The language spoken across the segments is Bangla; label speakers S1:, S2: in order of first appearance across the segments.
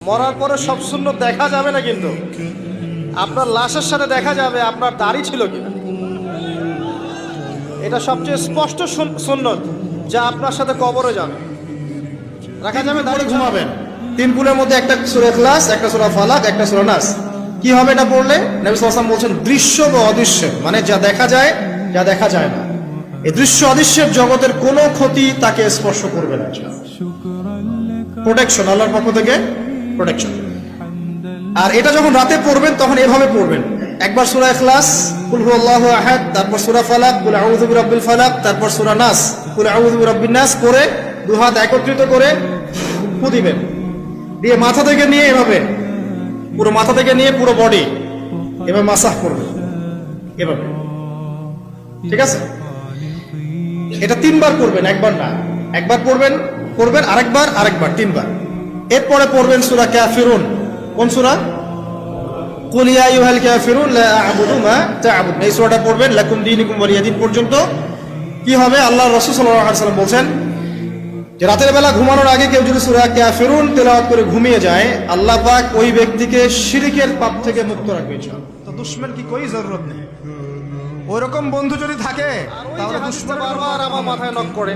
S1: মরার পরে সব সুন্নত দেখা যাবে না, কিন্তু আপনার লাশের সাথে দেখা যাবে আপনার দাড়ি ছিল কিনা। এটা সবচেয়ে স্পষ্ট সুন্নত যা আপনার সাথে কবরে যাবে। রাখা যাবে দাড়ি।
S2: ঘুমাবেন, 3 কুলের মধ্যে একটা সূরা ইখলাস, একটা সূরা ফালাক, একটা সূরা নাস। কি হবে এটা পড়লে? নবী সাল্লাল্লাহু আলাইহি ওয়াসাল্লাম বলছেন দৃশ্য বা অদৃশ্য, মানে যা দেখা যায় যা দেখা যায় না, এই দৃশ্য অদৃশ্যের জগতের কোনো ক্ষতি তাকে স্পর্শ করবে না। প্রোটেকশন, আল্লাহর পক্ষ থেকে প্রোটেকশন। আর এটা যখন রাতে পড়বেন তখন এভাবে পড়বেন, একবার সূরা ইখলাস কুল হুয়াল্লাহু আহাদ, তারপর সূরা ফালাক কুল আউযু বিরাব্বিল ফালাক, তারপর সূরা নাস কুল আউযু বিরাব্বিন নাস করে দুই হাত একত্রিত করে ফু দিবেন, দিয়ে মাথা থেকে নিয়ে এভাবে পুরো মাথা থেকে নিয়ে পুরো বডি এভাবে মাসাজ করবেন এভাবে। ঠিক আছে? এটা 3 বার করবেন, একবার না। একবার করবেন আরেকবার 3 বার। এরপরে পড়বেন সূরা কাফিরুন। কোন সূরা? কুল ইয়া আইয়ুহাল কাফিরুন লা আ'বুদু মা তা'বুদুন। এই সূরাটা পড়বেন লাকুম দীনুকুম ওয়ালিয়া দীন পর্যন্ত। কি হবে? আল্লাহর রাসূল সাল্লাল্লাহু আলাইহি ওয়াসাল্লাম বলেন যে রাতের বেলা ঘুমানোর আগে কেউ যদি সূরা কাফিরুন তেলাওয়াত করে ঘুমিয়ে যায়, আল্লাহ পাক ওই ব্যক্তিকে শিরকের পাপ থেকে মুক্ত রাখবে ইনশাআল্লাহ।
S3: তো দুশমন কি কোই জরুরত নেই। ওইরকম বন্ধু যদি থাকে তাহলে দুশমন
S1: বারবার আমার মাথায় নক করে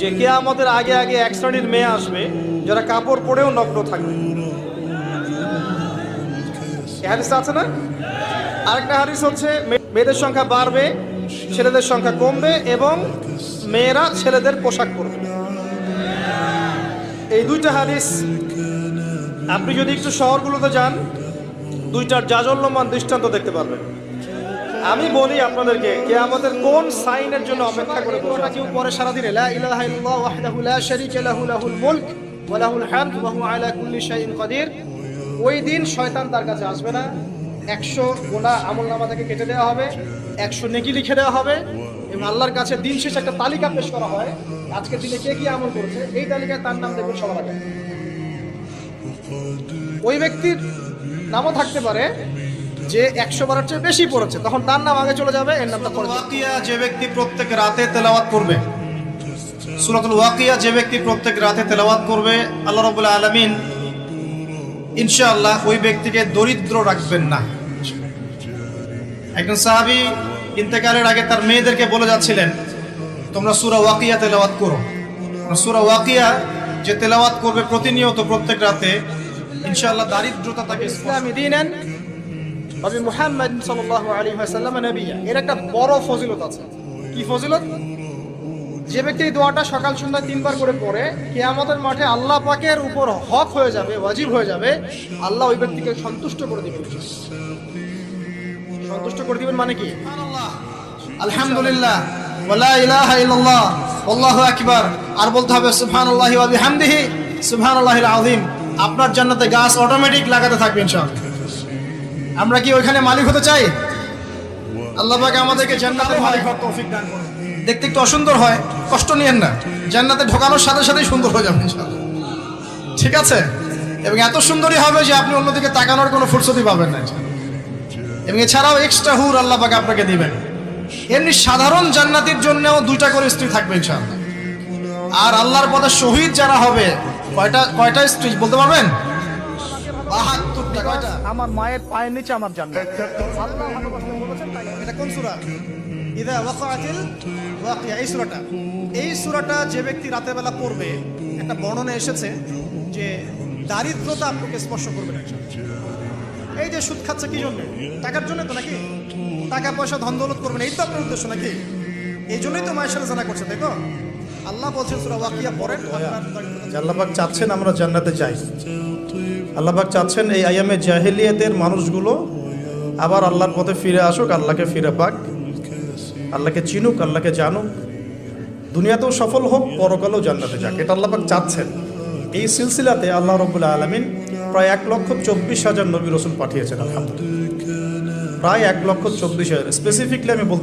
S1: যে কিয়ামতের আগে আগে এক শ্রেণীর মেয়ে আসবে যারা কাপড় পরেও নগ্ন থাকবে। এই হাদিসটা আছে না? আরেকটা হাদিস হচ্ছে মেয়েদের সংখ্যা বাড়বে, ছেলেদের সংখ্যা কমবে, এবং মেয়েরা ছেলেদের পোশাক পরবে। এই 2টা হাদিস আপনি যদি একটু শহরগুলোতে যান, 2টার জাজল্যমান দৃষ্টান্ত দেখতে পারবেন। আমি বলি আপনাদেরকে কিয়ামতের কোন সাইনের জন্য অপেক্ষা করে বসে কেউ পরে সারাদিন লা ইলাহা ইল্লাল্লাহু ওয়াহদাহু লা শারীকা লাহু লাহুল মুলক ওয়া লাহুল হামদ ওয়া হুয়া আলা কুল্লি শাইইন কাদির। ওই দিন শয়তান তার কাছে আসবে না। 100 গুনাহ আমলনামা থেকে কেটে দেওয়া হবে, 100 নেকি লিখে দেওয়া হবে, এবং আল্লাহর কাছে দিন শেষে একটা তালিকা পেশ করা হয়, আজকের দিনে কে কি আমল করেছে। এই তালিকায় তার নাম দেখবেন সবার আগে। ওই ব্যক্তির নামও থাকতে পারে যে 100 বারের চেয়ে বেশি পড়েছে, তখন তার নাম আগে চলে যাবে, এর নামটা পরে।
S2: ওয়াকিয়া যে ব্যক্তি প্রত্যেক রাতে তেলাওয়াত করবে, সূরাতুল ওয়াকিয়া যে ব্যক্তি প্রত্যেক রাতে তেলাওয়াত করবে, আল্লাহ রাব্বুল আলামিন ইনশাআল্লাহ ওই ব্যক্তিকে দরিদ্র রাখবেন না। একজন সাহাবী ইন্তেকালের আগে তার মেয়েদেরকে বলে যাচ্ছিলেন, তোমরা সূরা ওয়াকিয়া তেলাওয়াত করো। সূরা ওয়াকিয়া যে তেলাওয়াত করবে প্রতিনিয়ত প্রত্যেক রাতে, ইনশাআল্লাহ দারিদ্রতা তাকে
S1: ইসলামী দ্বীনান নবী মুহাম্মদ সাল্লাল্লাহু আলাইহি ওয়াসাল্লাম নবিয়্যা। এর একটা বড় ফজিলত আছে। কি ফজিলত? যে ব্যক্তি এই দোয়াটা সকাল সন্ধ্যা 3 বার করে পড়ে, কিয়ামতের মাঠে আল্লাহ পাকের উপর হক হয়ে যাবে, ওয়াজিব হয়ে যাবে, আল্লাহ ওই ব্যক্তিকে সন্তুষ্ট করে দিবেন। সন্তুষ্ট করে দিবেন মানে কি?
S2: আলহামদুলিল্লাহ ওয়া লা ইলাহা ইল্লাল্লাহ আল্লাহু আকবার, আর বলতে হবে সুবহানাল্লাহি ওয়া বিহামদিহি সুবহানাল্লাহিল আযীম। আপনার জান্নাতে গাছ অটোমেটিক লাগাতে থাকবে ইনশাআল্লাহ। আমরা কি ওইখানে মালিক হতে চাই? আল্লাহ পাক আমাদেরকে জান্নাতে মালিক হওয়ার তৌফিক দান করুন। দেখতে একটু অসুন্দর হয়, কষ্ট নিয়েন না, জান্নাতে ঢোকানোর সাথে সাথেই সুন্দর হয়ে যাবে ইনশাআল্লাহ। ঠিক আছে? এবং এত সুন্দরই হবে যে আপনি অন্যদিকে তাকানোর কোনো ফুরসতই পাবেন না। এবং এছাড়াও এক্সট্রা হুর আল্লাহ পাক আপনাকে দিবেন। এমনি সাধারণ জান্নাতীর জন্যও 2টা করে স্ত্রী থাকবে ইনশাআল্লাহ। আর আল্লাহর পথে শহীদ যারা হবে, কয়টা স্ত্রী বলতে পারবেন? 72টা। কয়টা?
S1: আমার মায়ের পায়ের নিচে আমার জান্নাত। আল্লাহ ভালোবাসতে বলেছেন তাই।
S2: এটা কোন সূরা? ইযা ওয়াকাআতিল ওয়াকিয়া, এই সূরাটা। এই সূরাটা যে ব্যক্তি রাতের বেলা পড়বে, একটা বর্ণনা এসেছে যে দারিদ্রতা আপনাকে স্পর্শ করবে না। এই যে সুদ খাচ্ছে কি জন্য? টাকার জন্য তো নাকি? টাকা পয়সা ধন দৌলত করবেন, এই তো আপনার উদ্দেশ্য নাকি? এই জন্যই তো মায়ের সাথে জানা করছে, তাই তো? আল্লাহ বলছেন সূরা ওয়াকিয়া পড়েন।
S3: আল্লাহ পাক চাচ্ছেন আমরা জান্নাতে যাই। আল্লাহ পাক চাচ্ছেন এই আইয়ামে জাহেলিয়াতের মানুষগুলো আবার আল্লাহর পথে ফিরে আসুক, আল্লাহকে ফিরে পাক, আল্লাহকে চিনুক, আল্লাহকে জানুক, দুনিয়াতেও সফল হোক, পরকালেও জান্নাতে যাক। এটা আল্লাহ পাক চাচ্ছেন। এই সিলসিলাতে আল্লাহ রাব্বুল আলামিন প্রায় 1,24,000 নবী রাসূল পাঠিয়েছেন। আলহামদুলিল্লাহ, প্রায় 1,24,000। স্পেসিফিকলি আমি বলতে